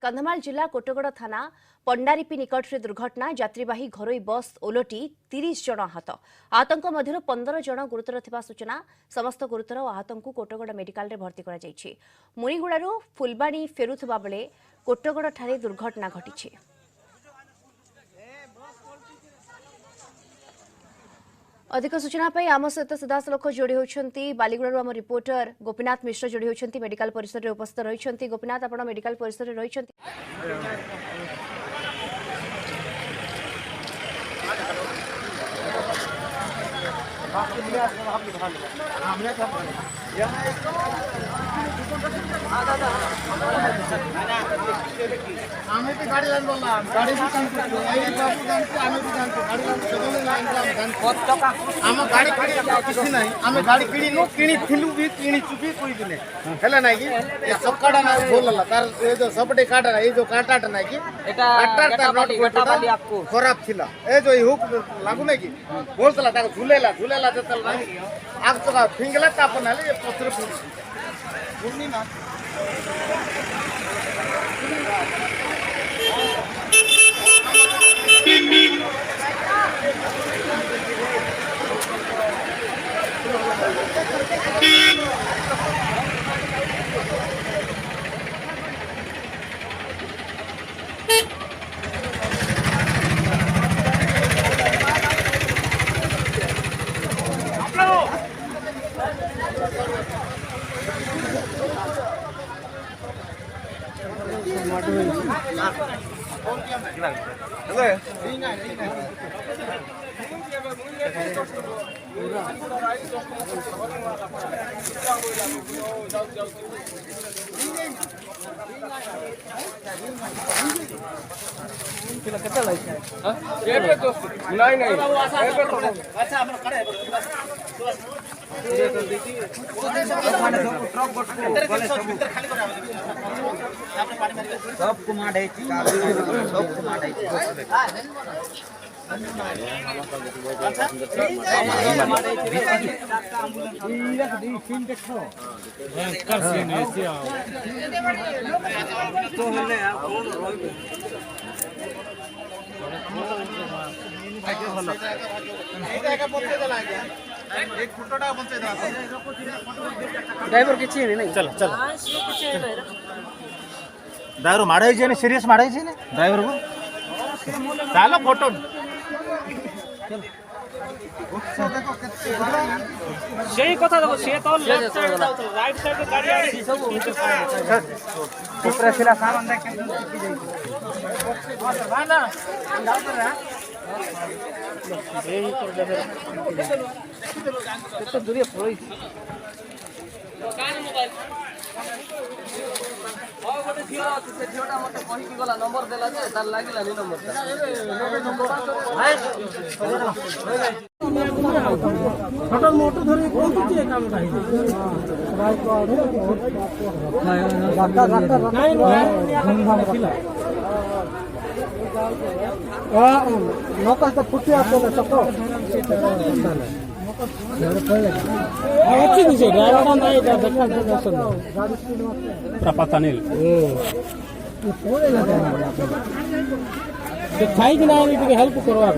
कंधमाल जिला कोटगड़ थाना पंडारीपी निकट में दुर्घटना यात्रीवाही घरोई बस ओलटी 30 जन आहत आहतों मध्य 15 जन गुरुतर थिबा सूचना समस्त गुरुतर आहतों कोटगड़ मेडिकल रे भर्ती करा जायछि। मुनिगुड़ारू फुलबाणी फेरुथिबा बेले कोटगड़ ठारे दुर्घटना घटिछि। अधिक सूचना आम सहित सीधासलख जोड़ी होती बालीगुड़ा आम रिपोर्टर गोपीनाथ मिश्र जोड़ी होती मेडिकल परिसर में उपस्थित रही। गोपीनाथ आप मेडिकल परिसर में रही गाड़ी किणु किणु भी किणीचु भी कोई भी नहीं ना कि सबकाटा ना बोलला तार ए जो सबटे काटा ए जो काटाटा ना कि काटार तार नट खराब थिला ए जो हुक लागु नै कि बोलतला ताको झुलेला झुलेला जतल ना आग तो फिंगला तापनाले पत्र पूर्णी ना ड्राइवर किसी नहीं चल चल ड्राइवर मारे जे सीरियस मारे जे ड्राइवर को चलो फोटो सही कथा देखो से तो लेफ्ट साइड जाउत राइट साइड गाड़ी आड़ी सब ऊपर सिला सामान देख के हां ना जाउत रे यही कर दे तो दूरी पड़ी कान मोबाइल और गोटे झियो अछि से झियोटा मते कहि कि गला नंबर देला जे तार लागिला नि नंबर हटल मोटो धरि कोन कि काम काहि राय को गाता गाता नहीं घूम खिला नौका तो फुटी आते ना सबको अच्छी नहीं से ड्राइवर नहीं जा देखा दर्शन पता नहीं ये कोड़े लगा तो खाई कि ना भी हेल्प करवा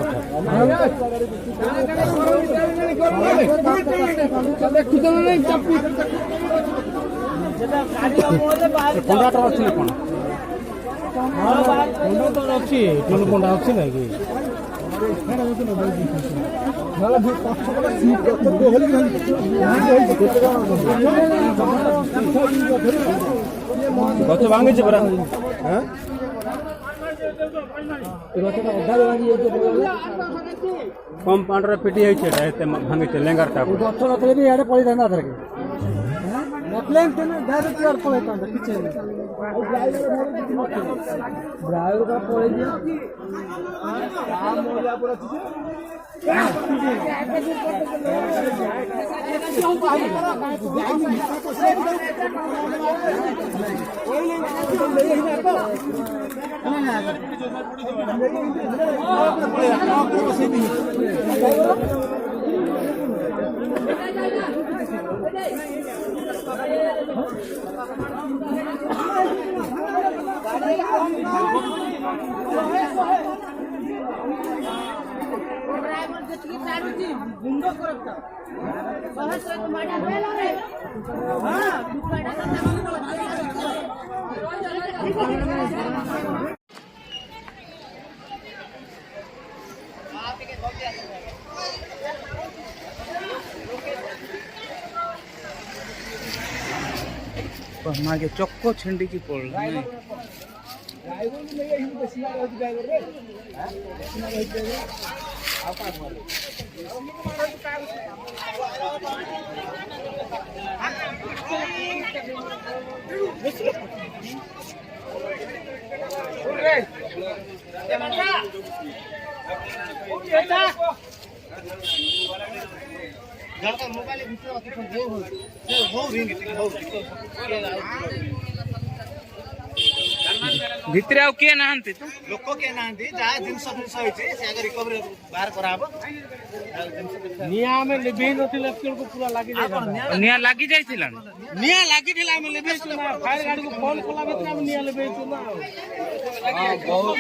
कंडक्टर अच्छी कौन कंडक्टर अच्छी टोल कंडा अच्छी ना कि गच भांगे परा कम पांडर पिटी है भांगे लेंगार का गच नए पड़ी था डायरेक्ट पड़े ड्राइवर का पड़े मागे चक्को छिंडी की पोल नहीं मोबाइल भितर आउ किए नाहंती तू लोक के नांदी जहाँ जिनस जिनस होइছে से आगे रिकवरी बाहर कराबो निया में लेबे नथिले को पूरा लागी जाय निया लागी जाइथिला निया लागी थिला में लेबे फायर गाड़ी को फोन कला भितर में निया लेबे ना बहुत